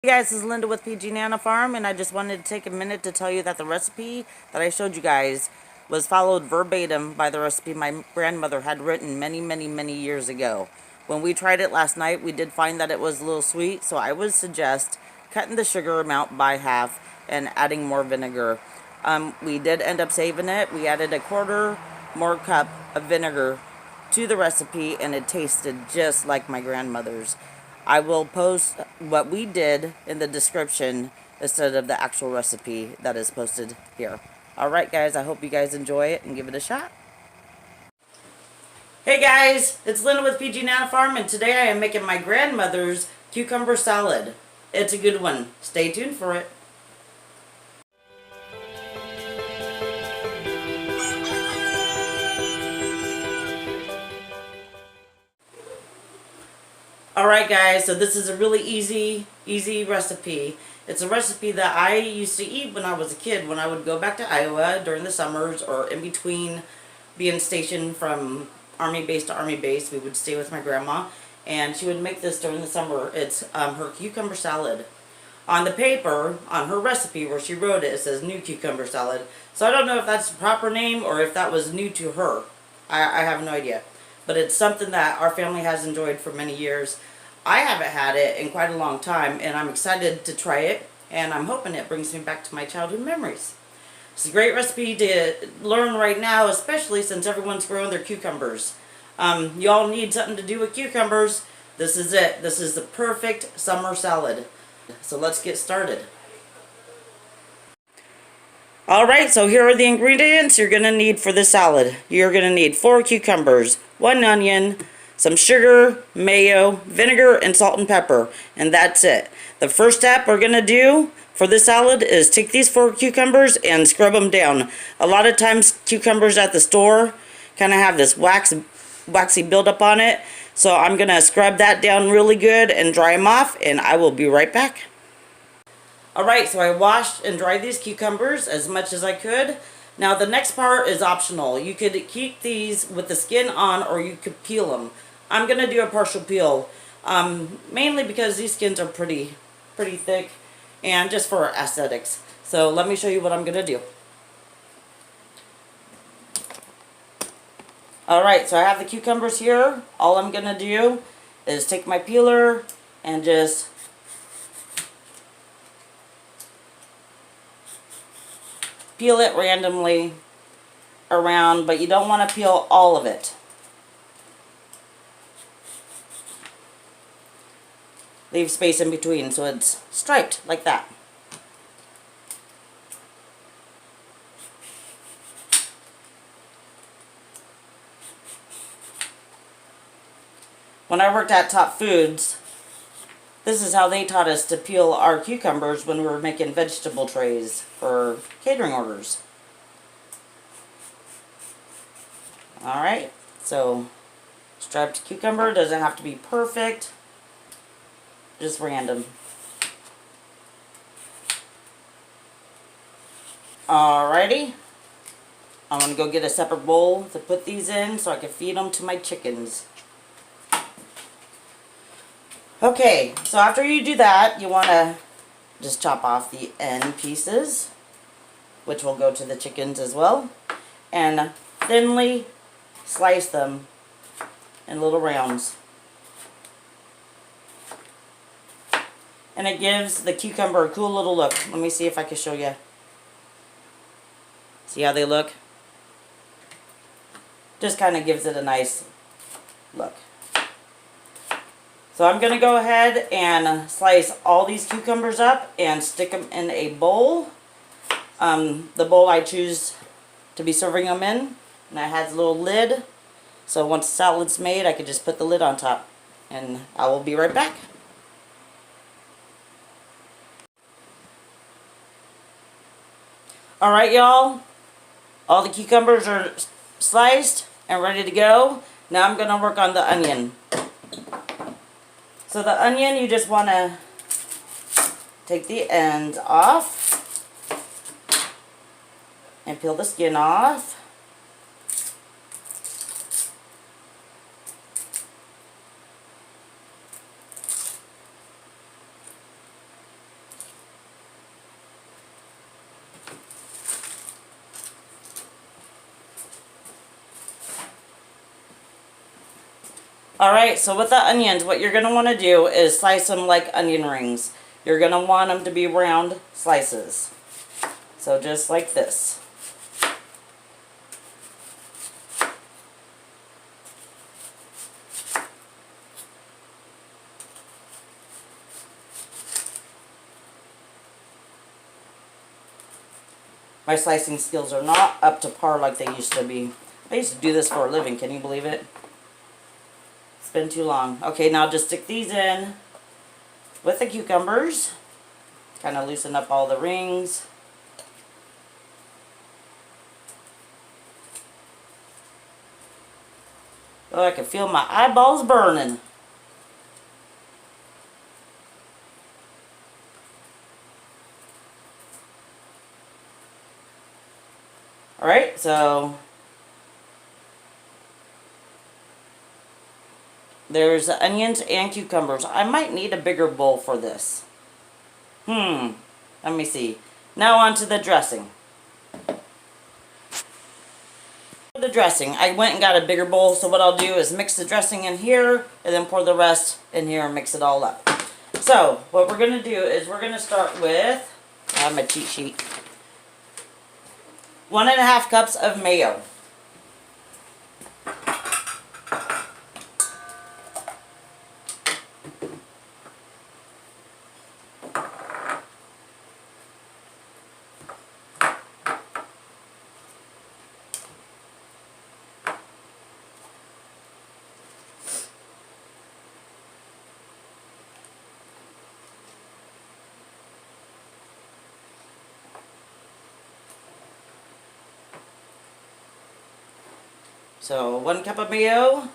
Hey guys, this is Linda with PG Nana Farm, and I just wanted to take a minute to tell you that the recipe that I showed you guys was followed verbatim by the recipe my grandmother had written many years ago. When we tried it last night, we did find that it was a little sweet, so I would suggest cutting the sugar amount by half and adding more vinegar. We did end up saving it. We added a quarter more cup of vinegar to the recipe, and it tasted just like my grandmother's. I will post what we did in the description instead of the actual recipe that is posted here. Alright guys, I hope you guys enjoy it and give it a shot. Hey guys, it's Linda with PG Nana Farm, and today I am making my grandmother's cucumber salad. It's a good one. Stay tuned for it. Alright guys, so this is a really easy recipe. It's a recipe that I used to eat when I was a kid, when I would go back to Iowa during the summers or in between being stationed from Army base to Army base. We would stay with my grandma, and she would make this during the summer. It's her cucumber salad. On the paper, on her recipe where she wrote it, it says new cucumber salad. So I don't know if that's the proper name or if that was new to her. I have no idea. But it's something that our family has enjoyed for many years. I haven't had it in quite a long time, and I'm excited to try it, and I'm hoping it brings me back to my childhood memories. It's a great recipe to learn right now, especially since everyone's growing their cucumbers. You all need something to do with cucumbers. This is it. This is the perfect summer salad. So let's get started. Alright, so here are the ingredients you're going to need for this salad. You're going to need 4 cucumbers, 1 onion, some sugar, mayo, vinegar, and salt and pepper. And that's it. The first step we're going to do for this salad is take these 4 cucumbers and scrub them down. A lot of times cucumbers at the store kind of have this waxy buildup on it. So I'm going to scrub that down really good and dry them off, and I will be right back. Alright, so I washed and dried these cucumbers as much as I could. Now the next part is optional. You could keep these with the skin on, or you could peel them. I'm going to do a partial peel, mainly because these skins are pretty thick, and just for aesthetics. So let me show you what I'm going to do. Alright, so I have the cucumbers here. All I'm going to do is take my peeler and just peel it randomly around, but you don't want to peel all of it. Leave space in between so it's striped like that. When I worked at Top Foods, this is how they taught us to peel our cucumbers when we were making vegetable trays for catering orders. Alright, so striped cucumber doesn't have to be perfect, just random. Alrighty, I'm going to go get a separate bowl to put these in so I can feed them to my chickens. Okay, so after you do that, you want to just chop off the end pieces, which will go to the chickens as well, and thinly slice them in little rounds. And it gives the cucumber a cool little look. Let me see if I can show you. See how they look? Just kind of gives it a nice look. So I'm going to go ahead and slice all these cucumbers up and stick them in a bowl. The bowl I choose to be serving them in. And it has a little lid. So once the salad's made, I can just put the lid on top. And I will be right back. Alright y'all. All the cucumbers are sliced and ready to go. Now I'm going to work on the onion. So the onion, you just want to take the ends off and peel the skin off. Alright, so with the onions, what you're going to want to do is slice them like onion rings. You're going to want them to be round slices. So just like this. My slicing skills are not up to par like they used to be. I used to do this for a living, can you believe it? It's been too long. Okay, now just stick these in with the cucumbers. Kind of loosen up all the rings. Oh, I can feel my eyeballs burning. Alright, so there's the onions and cucumbers. I might need a bigger bowl for this. Let me see. Now on to the dressing. For the dressing, I went and got a bigger bowl, so what I'll do is mix the dressing in here and then pour the rest in here and mix it all up. So, what we're going to do is we're going to start with, I have my cheat sheet, 1.5 cups of mayo. So 1 cup of mayo.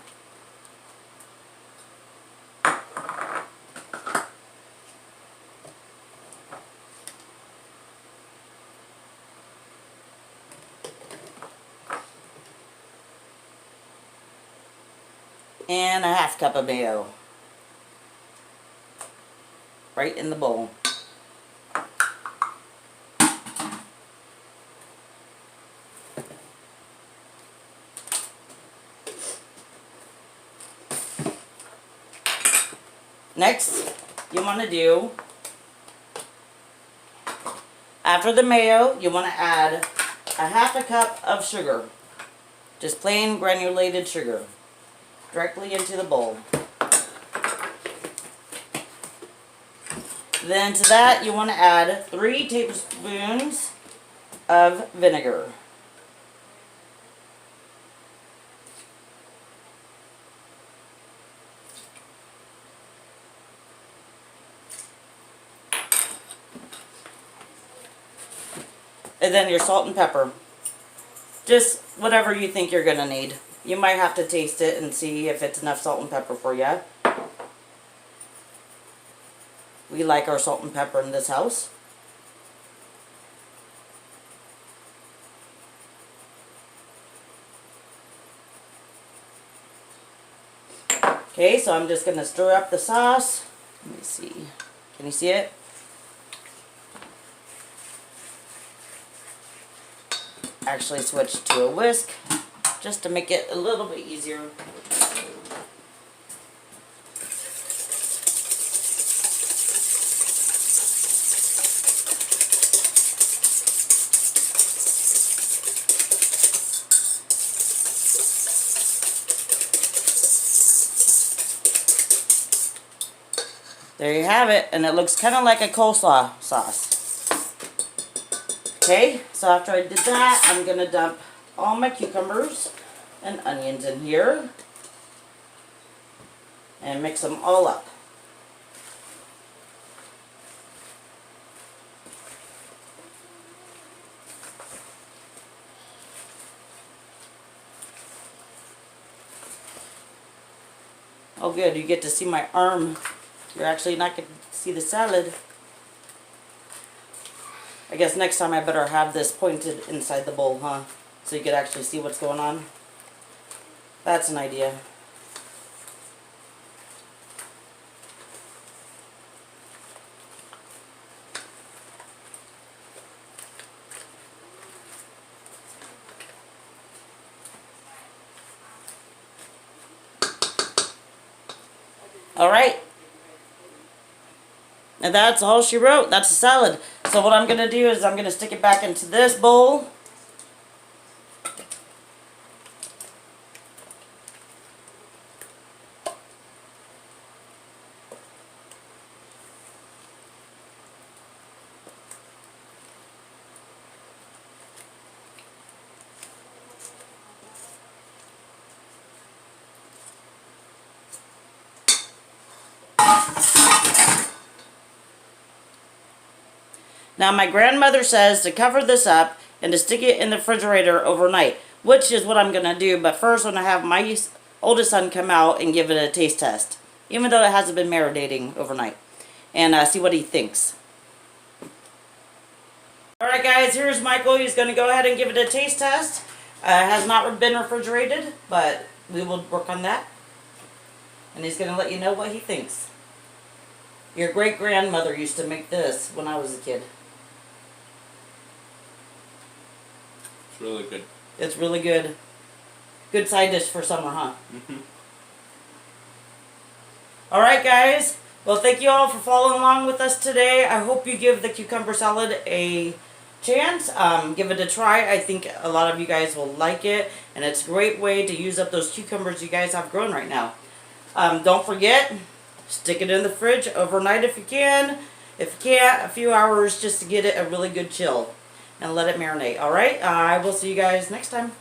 And 1/2 cup of mayo. Right in the bowl. Next, you want to do, after the mayo, you want to add 1/2 cup of sugar. Just plain granulated sugar. Directly into the bowl. Then to that, you want to add 3 tablespoons of vinegar. And then your salt and pepper. Just whatever you think you're going to need. You might have to taste it and see if it's enough salt and pepper for you. We like our salt and pepper in this house. Okay, so I'm just going to stir up the sauce. Let me see. Can you see it? Actually switch to a whisk just to make it a little bit easier. There you have it, and it looks kind of like a coleslaw sauce. Okay, so after I did that, I'm going to dump all my cucumbers and onions in here and mix them all up. Oh good, you get to see my arm. You're actually not going to see the salad. I guess next time I better have this pointed inside the bowl, huh? So you could actually see what's going on. That's an idea. All right. And that's all she wrote. That's a salad. So what I'm going to do is I'm going to stick it back into this bowl. Now my grandmother says to cover this up and to stick it in the refrigerator overnight, which is what I'm going to do. But first I'm going to have my oldest son come out and give it a taste test, even though it hasn't been marinating overnight, and see what he thinks. Alright guys, here's Michael. He's going to go ahead and give it a taste test. It has not been refrigerated, but we will work on that. And he's going to let you know what he thinks. Your great-grandmother used to make this when I was a kid. It's really good. It's really good. Good side dish for summer, huh? Mm-hmm. Alright guys, well thank you all for following along with us today. I hope you give the cucumber salad a chance. Give it a try. I think a lot of you guys will like it, and it's a great way to use up those cucumbers you guys have grown right now. Don't forget, stick it in the fridge overnight if you can. If you can't, a few hours just to get it a really good chill. And let it marinate. Alright, I will see you guys next time.